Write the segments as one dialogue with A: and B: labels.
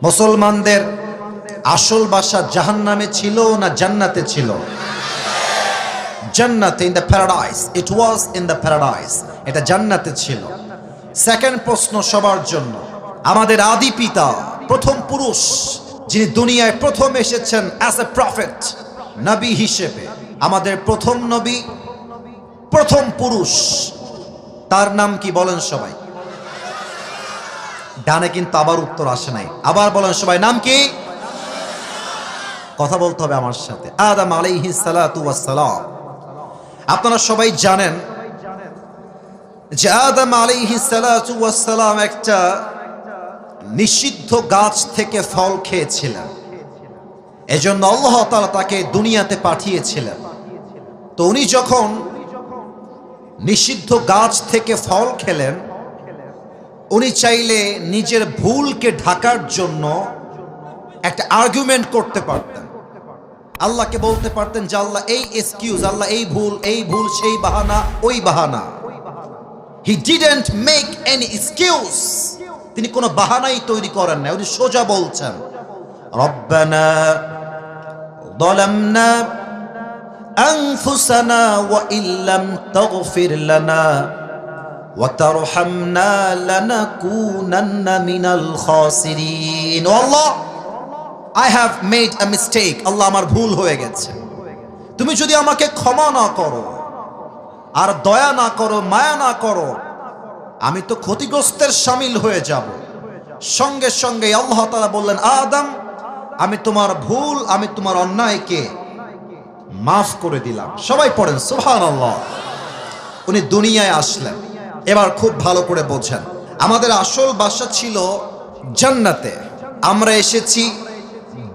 A: মুসলমানদের আসল বাসা জাহান্নামে ছিল না জান্নাতে ছিল? জান্নাতে, in the paradise. It was in the paradise, এটা জান্নাতে ছিল। সেকেন্ড প্রশ্ন সবার জন্য, আমাদের আদি পিতা, প্রথম পুরুষ যিনি দুনিয়ায় প্রথম এসেছেন অ্যাজ এ প্রফেট, নবী হিসেবে, আমাদের প্রথম নবী, প্রথম পুরুষ, তার নাম কি বলেন সবাই? ডানে কিন্তু আবার উত্তর আসে নাই, আবার বলেন সবাই, নাম কি? কথা বলতে হবে আমার সাথে। আদম আলাইহিস সালাতু ওয়াস সালাম। আপনারা সবাই জানেন যে আদম আলাইহিস সালাতু ওয়াস সালাম একটা নিষিদ্ধ গাছ থেকে ফল খেয়েছিলেন, এজন্য আল্লাহ তাআলা তাকে দুনিয়াতে পাঠিয়েছিলেন। তো উনি যখন নিষিদ্ধ গাছ থেকে ফল খেলেন, উনি চাইলে নিজের ভুলকে ঢাকার জন্য একটা আর্গুমেন্ট করতে পারতেন। আল্লাহকে বলতে পারতেন যে আল্লাহ এই এক্সকিউজ, আল্লাহ এই ভুল, সেই বাহানা, ওই বাহানা। He didn't make any excuse. তিনি কোনো বাহানাই তৈরি করেন না, উনি সোজা বলছেন, রব্বানা যালামনা আনফুসানা ওয়া ইল্লাম তাগফির লানা ওয়া তারহামনা লানাকুনান্না মিনাল খাসিরিন। ও আল্লাহ, I have made a mistake. আল্লাহ, আমার ভুল হয়ে গেছে। তুমি যদি আমাকে ক্ষমা না করো, আর দয়া না করো, মায়া না করো, আমি তো ক্ষতিগ্রস্তের শামিল হয়ে যাব। সঙ্গে সঙ্গে আল্লাহ তাআলা বললেন, আদম, আমি তোমার ভুল, আমি তোমার অন্যায়কে মাফ করে দিলাম। সবাই পড়েন সুবহানাল্লাহ। উনি দুনিয়ায় আসলেন। এবার খুব ভালো করে বোঝেন, আমাদের আসল বাসা ছিল জান্নাতে, আমরা এসেছি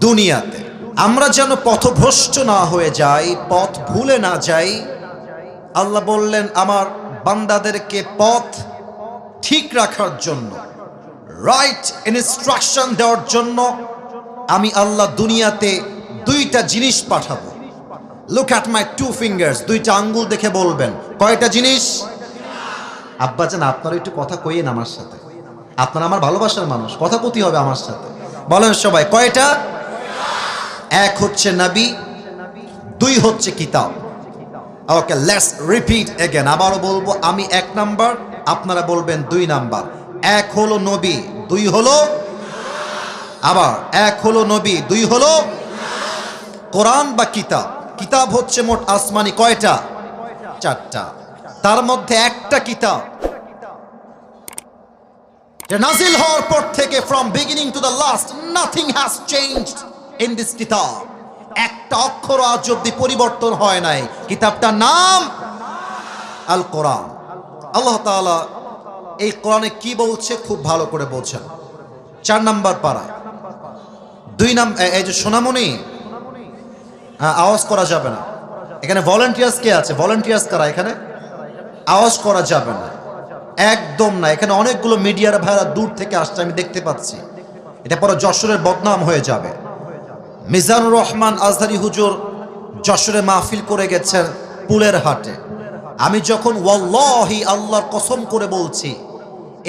A: দুনিয়াতে। আমরা যেন পথভ্রষ্ট না হয়ে যাই, পথ ভুলে না যাই, আল্লাহ বললেন আমার বান্দাদেরকে পথ ঠিক রাখার জন্য, রাইট ইনস্ট্রাকশন দেওয়ার জন্য আমি আল্লাহ দুনিয়াতে দুইটা জিনিস পাঠাবো। Look at my two fingers, দুইটা আঙ্গুল দেখে বলবেন কয়টা জিনিস? আব্বাজান, আপনারা একটু কথা কইয়েন আমার সাথে, আপনারা আমার ভালোবাসার মানুষ, কথা কইতে হবে আমার সাথে। বলেন সবাই, কয়টা? এক হচ্ছে নবী, দুই হচ্ছে কিতাব। ওকে, লেটস রিপিট এগেন। আবারও বলবো, আমি এক নাম্বার, আপনারা বলবেন দুই নাম্বার। এক হলো নবী, দুই হলো, আবার এক হলো নবী, দুই হলো কোরআন বা কিতাব। কিতাব হচ্ছে মোট আসমানি কয়টা? চারটা। তার মধ্যে একটা কিতাব নাজিল হওয়ার পর থেকে from beginning to the last nothing has changed in this কিতাব। একটা অক্ষর আজ অব্দি পরিবর্তন হয় নাই। কিতাবটার নাম আল কোরআন। আল্লাহ তাআলা এই কোরআনে কি বলছে খুব ভালো করে বোঝেন। 4 নাম্বার পারা, 2 নাম্বার। এই যে সোনামণি, আওয়াজ করা যাবে না এখানে। ভলান্টিয়ার্স কে আছে? ভলান্টিয়ার্স কারা এখানে? আওয়াজ করা যাবে না, একদম না। এখানে অনেকগুলো মিডিয়ার ভাইরা দূর থেকে আসছে, আমি দেখতে পাচ্ছি। এটা পরে যশোরের বদনাম হয়ে যাবে। মিজানুর রহমান আজহারি হুজুর যশোরে মাহফিল করে গেছেন পুলের হাটে। আমি যখন ওয়াল্লাহি, আল্লাহর কসম করে বলছি,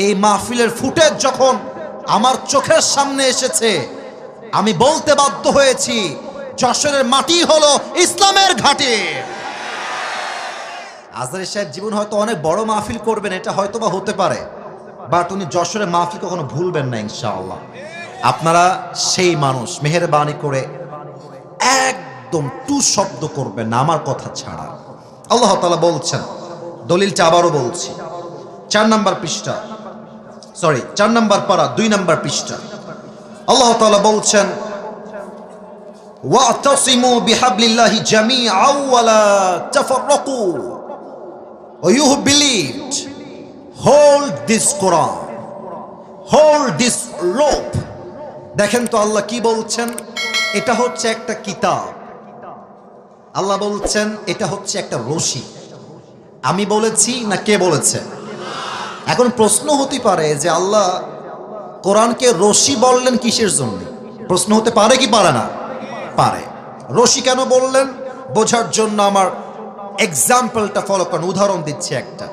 A: এই মাহফিলের ফুটেজ যখন আমার চোখের সামনে এসেছে, আমি বলতে বাধ্য হয়েছি যশোরের মাটি হলো ইসলামের ঘাঁটি। আজহারি সাহেব জীবন হয়তো অনেক বড় মাহফিল করবেন, এটা হয়তো বা হতে পারে, বাট উনি যশোরের মাহফিল কখনো ভুলবেন না ইনশাআল্লাহ। আপনারা সেই মানুষ, মেহেরবানি করে একদম টু শব্দ করবেন না আমার কথা ছাড়া। আল্লাহ তাআলা বলছেন, দলিলটা আবারও বলছি, 4 নাম্বার পৃষ্ঠা, সরি 4 নাম্বার পারা, 2 নাম্বার পৃষ্ঠা। আল্লাহ তাআলা বলছেন, ওয়াতাসিমু বিহাবলিল্লাহি জামিআন ওয়া লা তাফাররাকু। You who believed, hold this Quran, hold this rope. দেখেন তো আল্লাহ কি বলছেন, এটা হচ্ছে একটা কিতাব। আল্লাহ বলছেন এটা হচ্ছে একটা রশি। আমি বলেছি না কে বলেছে? এখন প্রশ্ন হতে পারে যে আল্লাহ কোরআনকে রশি বললেন কিসের জন্য? প্রশ্ন হতে পারে কি পারে না? পারে। রশি কেন বললেন বোঝার জন্য আমার এক্সাম্পলটা ফলো করেন। উদাহরণ দিচ্ছি একটা।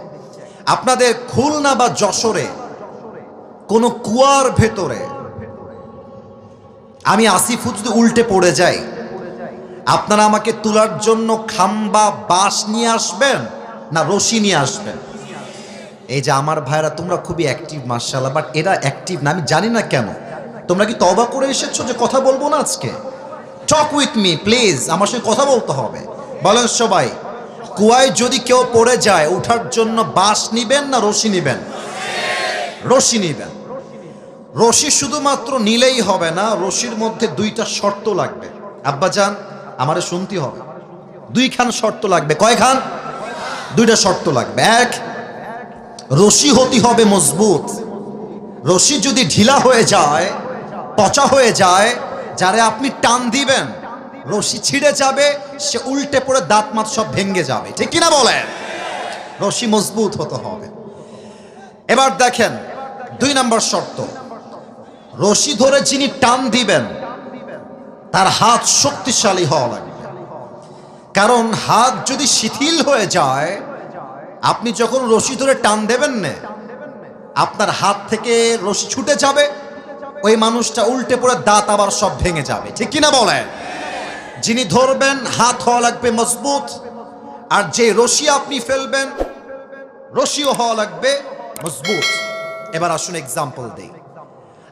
A: আপনাদের খুলনা বা যশোরে কোনো কুয়ার ভেতরে আমি আসিফ যদি উল্টে পড়ে যাই, আপনারা আমাকে তোলার জন্য খাম্বা বাঁশ নিয়ে আসবেন না রশি নিয়ে আসবেন? এই যে আমার ভাইরা তোমরা খুবই অ্যাক্টিভ মাশাআল্লাহ, বাট এরা অ্যাক্টিভ না, আমি জানি না কেন। তোমরা কি তওবা করে এসেছো যে কথা বলবো না আজকে? টক উইথ মি প্লিজ, আমার সঙ্গে কথা বলতে হবে। বলেন সবাই, কুয়ায় যদি কেউ পড়ে যায় ওঠার জন্য বাঁশ নিবেন না রশি নিবেন? রশি নিবেন। রশি শুধুমাত্র নিলেই হবে না, রশির মধ্যে দুইটা শর্ত লাগবে। আব্বাজান আমারে শুনতে হবে, দুইখান শর্ত লাগবে। কয়খান? দুইটা শর্ত লাগবে। এক, রশি হতে হবে মজবুত। রশি যদি ঢিলা হয়ে যায়, পচা হয়ে যায়, যারে আপনি টান দিবেন রশি ছিঁড়ে যাবে, সে উল্টে পড়ে দাঁত মাত সব ভেঙে যাবে, ঠিক কিনা বলেন? রশি মজবুত হতে হবে। এবার দেখেন, 2 নম্বর শর্ত, রশি ধরে যিনি টান দিবেন তার হাত শক্তিশালী হওয়া লাগবে। কারণ হাত যদি শিথিল হয়ে যায়, আপনি যখন রশি ধরে টান দেবেন না, আপনার হাত থেকে রশি ছুটে যাবে, ওই মানুষটা উল্টে পড়ে দাঁত আবার সব ভেঙে যাবে, ঠিক কিনা বলেন? যিনি ধরবেন হাত হওয়া লাগবে মজবুত, আর যে রশি আপনি ফেলবেন রশিও হওয়া লাগবে মজবুত। এবার আসুন এক্সাম্পল দেই।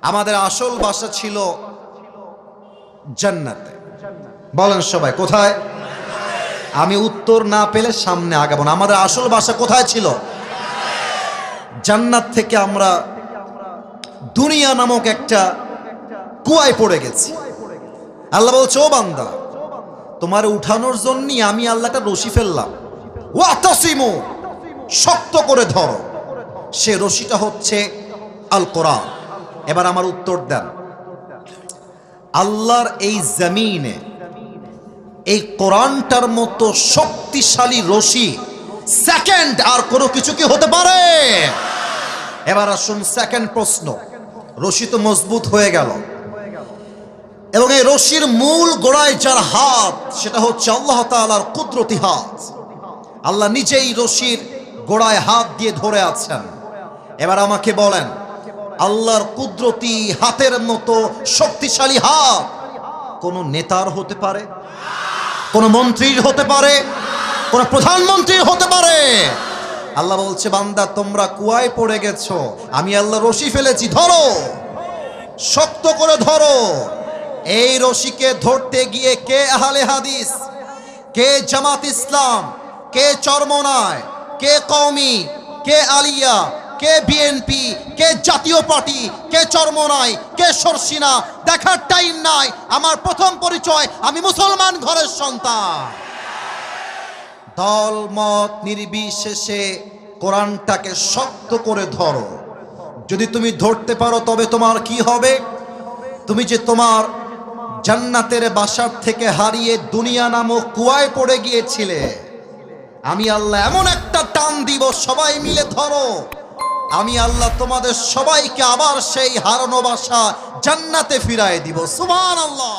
A: আমাদের আসল বাসা ছিল জান্নাতে। বলেন সবাই কোথায়? আমি উত্তর না পেলে সামনে আগাবো না। আমাদের আসল বাসা কোথায় ছিল? জান্নাত থেকে আমরা দুনিয়া নামক একটা কুয়ায় পড়ে গেছি। আল্লাহ বলছে, ও বান্দা, তোমার উঠানোর জন্যই আমি আল্লাহটা রশি ফেললাম। ওয়াতাসিমু, শক্ত করে ধরো। সে রশিটা হচ্ছে আল কোরআন। এবার আমার উত্তর দেন, আল্লাহর এই জমিনে এই কোরআনটার মতো শক্তিশালী রশি সেকেন্ড আর কোনো কিছু কি হতে পারে? এবার আসুন সেকেন্ড প্রশ্ন। রশি তো মজবুত হয়ে গেল, এবং এই রশির মূল গোড়ায় যার হাত, সেটা হচ্ছে আল্লাহ তাআলার কুদরতি হাত। আল্লাহ নিজেই রশির গোড়ায় হাত দিয়ে ধরে আছেন। এবার আমাকে বলেন, আল্লাহর কুদরতি হাতের মতো শক্তিশালী হাত কোন নেতার হতে পারে? কোন মন্ত্রীর হতে পারে? কোন প্রধানমন্ত্রীর হতে পারে? আল্লাহ বলছে, বান্দা তোমরা কুয়ায় পড়ে গেছো, আমি আল্লাহ রশি ফেলেছি, ধরো, শক্ত করে ধরো। এই রশিকে ধরতে গিয়ে কে আহলে হাদিস, কে জামাত ইসলাম, কে চরমনায়, কে কওমি, কে আলিয়া, কে বিএনপি, কে জাতীয় পার্টি, কে চরমনায়, কে সরসিনা, দেখার টাইম নাই। আমার প্রথম পরিচয়, আমি মুসলমান ঘরের সন্তান। দল মত নির্বিশেষে কোরআনটাকে শক্ত করে ধরো। যদি তুমি ধরতে পারো তবে তোমার কি হবে? তুমি যে তোমার জান্নাতের বাসার থেকে হারিয়ে দুনিয়া নামক কুয়ায় পড়ে গিয়েছিলে, আমি আল্লাহ এমন একটা টান দিব, সবাই মিলে ধরো, আমি আল্লাহ তোমাদের সবাইকে আবার সেই হারানো বাসা জান্নাতে ফিরায় দিব। সুবহানাল্লাহ।